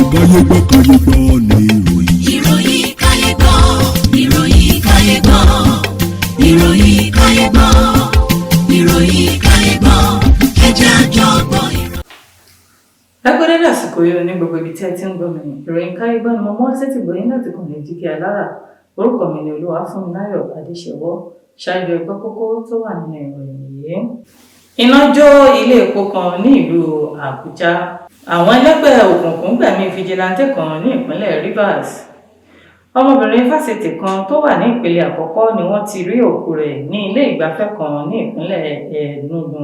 káyé gbọ́ ní ìròyìn. ìròyìn káyé gbọ́, ìròyìn káyé gbọ́, ìròyìn káyé gbọ́, ìròyìn káyé gbọ́, ẹ jẹ́ a jọ gbọ́. lágbádá lásìkò yìí ní gbogbo ibi tí ẹ ti ń gbọ́ mi ìròyìn káyé gbọ́ ni mo mọ́ sétí gbọ́yìn láti kàn ní Jígí Alára. Orúkọ mi ni Olúwafúnmiláyọ̀ Adéṣẹwọ́. Ṣáájú ẹgbẹ́ kókó tó wà nínú ìròyìn yìí. Iná jó ilé epo kan ní ìlú Àbújá. Àwọn ẹlẹ́gbẹ́ òkùnkùn gbẹ̀mí fìjìláńtè kan ní ìpínlẹ̀ Rivers. Ọmọbìnrin fásitì kan tó wà ní ìpele àkọ́kọ́ ni wọ́n ti rí òkú rẹ̀ ní ilé ìgbafẹ́ kan ní ìpínlẹ̀ Enugu.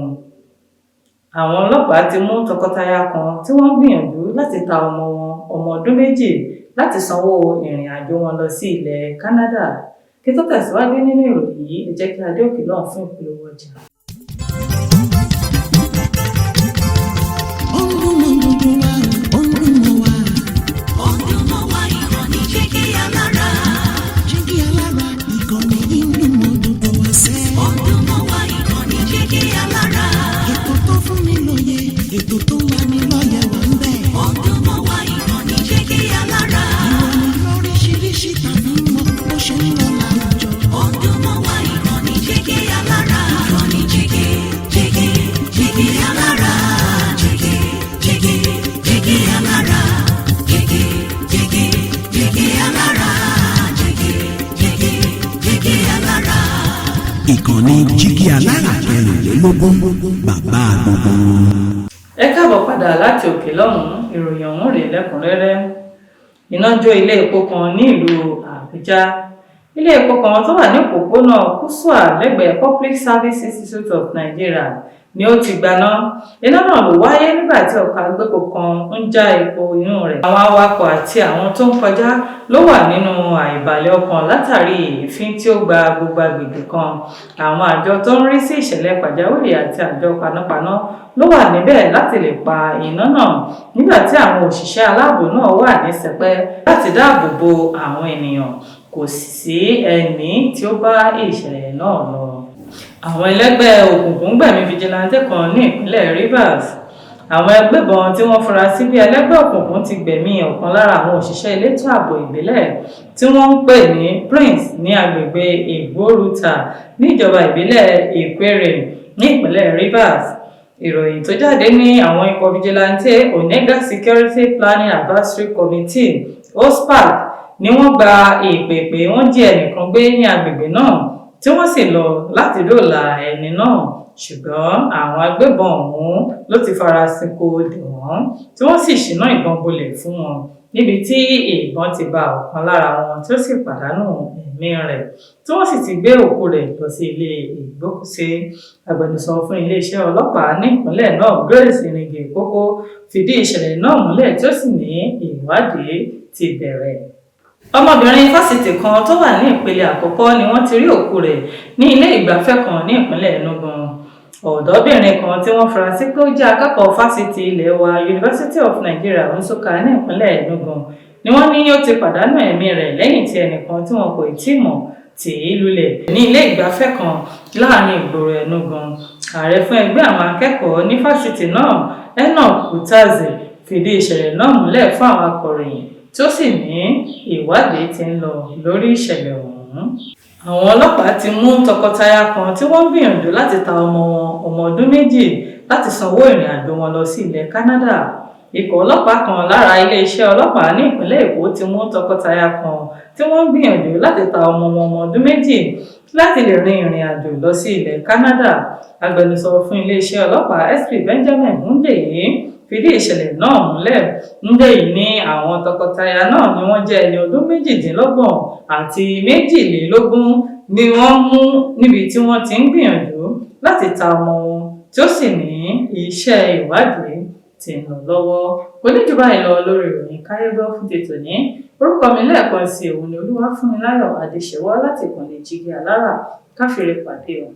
Àwọn ọlọ́pàá ti mú tọkọtaya kan tí wọ́n gbìyànjú láti ta ọmọ wọn ọmọ ọdún méjì láti sanwó ìrìn àjò wọn lọ sí ilẹ̀ Canada. Kí tó tẹ̀síwájú nínú ìròyìn yìí, ẹ jẹ́ kí a dé òkè náà fún ìpolówó ọjà. Ètò tó wà ní lọ́yẹ̀ wà ń bẹ̀. Ọdún mọ́ wá ìkànnì Jígí Alára. Ìròyìn lóríṣiríṣi tàbí mọ́ bó ṣe ń lọ láwùjọ. Ọdún mọ́ wá ìkànnì Jígí Alára. Ìkànnì Jígí, Jígí, Jígí Alára. Jígí, Jígí, Jígí Alára. Jígí, Jígí, Jígí Alára. Jígí, Jígí, Jígí Alára. Ìkànnì Jígí Alára kẹrìnlélógún bàbá gbogbo. Ẹ káàbọ̀ padà láti òkè lọ́hùn-ún. Ìròyìn ọ̀hún rèé lẹ́kùnrẹ́rẹ́. Iná jó ilé epo kan ní ìlú Àbújá. Ilé epo kan tó wà ní òpópónà Kuswa lẹ́gbẹ̀ẹ́ Public Service Institute of Nigeria ni ó ti gbaná. Iná náà ló wáyé nígbà tí ọkọ̀ agbépo kan ń já epo inú rẹ̀. Àwọn awakọ̀ àti àwọn tó ń kọjá ló wà nínú àìbalẹ̀ ọkàn látàrí èéfín tí ó gba gbogbo agbègbè kan. Àwọn àjọ tó ń rí sí ìṣẹ̀lẹ̀ pàjáwìrì àti àjọ panápaná ló wà níbẹ̀ láti lè pa iná náà, nígbà tí àwọn òṣìṣẹ́ aláàbò náà wà ní sẹpẹ́ láti dáàbò bo àwọn ènìyàn. Kò sí ẹni tí ó bá ìṣẹ̀lẹ̀ náà lọ. Àwọn ẹlẹ́gbẹ́ òkùnkùn gbẹ̀mí fìjìláńtè kan ní ìpínlẹ̀ Rivers. Àwọn agbébọn tí wọ́n fura sí bí ẹlẹ́gbẹ́ òkùnkùn ti gbẹ̀mí ọ̀kan lára àwọn òṣìṣẹ́ elétò ààbò ìbílẹ̀ tí wọ́n ń pè ní Prince ní agbègbè Igboruta níjọba ìbílẹ̀ Ìpèrè ní ìpínlẹ̀ Rivers. Ìròyìn tó jáde ní àwọn ikọ̀ fìjìláńtè Onega Security Planning Advisory Committee OSPAC ni wọ́n gba ìpè pé wọ́n jí ẹnìkan gbé ní agbègbè náà tí wọ́n sì lọ láti dóòlà ẹni náà, ṣùgbọ́n àwọn agbébọn ọ̀hún ló ti farasin kó dè wọ́n tí wọ́n sì ṣínà ìbọn bolẹ̀ fún wọn, níbi tí ìbọn ti ba ọ̀kan lára wọn tí ó sì pàdánù ẹ̀mí rẹ̀, tí wọ́n sì ti gbé òkú rẹ̀ lọ sí ilé ìgbókùsí. Agbẹnusọ fún iléeṣẹ́ ọlọ́pàá ní ìpínlẹ̀ náà Grace Iringekoko fìdí ìṣẹ̀lẹ̀ náà múlẹ̀ tí ó sì ní ìwádìí ti bẹ̀rẹ̀. Ọmọbìnrin fásitì kan tó wà ní ìpele àkọ́kọ́ ni wọ́n ti rí òkú rẹ̀ ní ilé ìgbafẹ́ kan ní ìpínlẹ̀ Enugu. Ọ̀dọ́bìnrin kan tí wọ́n fura sí pé ó jẹ́ akẹ́kọ̀ọ́ fásitì ilé wa University of Nigeria Nsukka ní ìpínlẹ̀ Enugu ni wọ́n ní ó ti pàdánù ẹ̀mí rẹ̀ lẹ́yìn tí ẹnìkan tí wọn kò tí mọ̀ tì í lulẹ̀ ní ilé ìgbafẹ́ kan láàrin ìgboro Enugu. Ààrẹ fún ẹgbẹ́ àwọn akẹ́kọ̀ọ́ ní fásitì náà Enoch Utazi fìdí ìṣẹ̀lẹ̀ náà múlẹ̀ fún àwọn akọ̀ròyìn tí ó sì ní ìwádìí ti ń lọ lórí ìṣẹ̀lẹ̀ ọ̀hún. Àwọn ọlọ́pàá ti mú tọkọtaya kan tí wọ́n gbìyànjú láti ta ọmọ wọn ọmọ ọdún méjì láti sanwó ìrìn àjò wọn lọ sí ilẹ̀ Canada. Ikọ̀ ọlọ́pàá kan lára iléeṣẹ́ ọlọ́pàá ní ìpínlẹ̀ Èkó ti mú tọkọtaya kan tí wọ́n gbìyànjú láti ta ọmọ wọn ọmọ ọdún méjì láti lè rin ìrìn àjò lọ sí ilẹ̀ Canada. Agbẹnusọ fún iléeṣẹ́ ọlọ́pàá SP Benjamin Hundeyi fìdí ìṣẹ̀lẹ̀ náà múlẹ̀. Hundeyi ní àwọn tọkọtaya náà ni wọ́n jẹ́ ẹni ọdún méjìdínlọ́gbọ̀n àti méjìlélógún ni wọ́n mú níbi tí wọ́n ti ń gbìyànjú láti ta ọmọ wọn tí ó sì ní iṣẹ́ ìwádìí ti ń lọ lọ́wọ́. Oníjọba ìlọ lórí ìròyìn káyé gbọ́ fún tètò ní. Orúkọ mi lẹ́ẹ̀kan sí òun ni Olúwafúnmiláyọ̀ Adéṣẹwọ́ láti ìkànnì Jígí Alára. Káfíńrẹ́ pàdé o.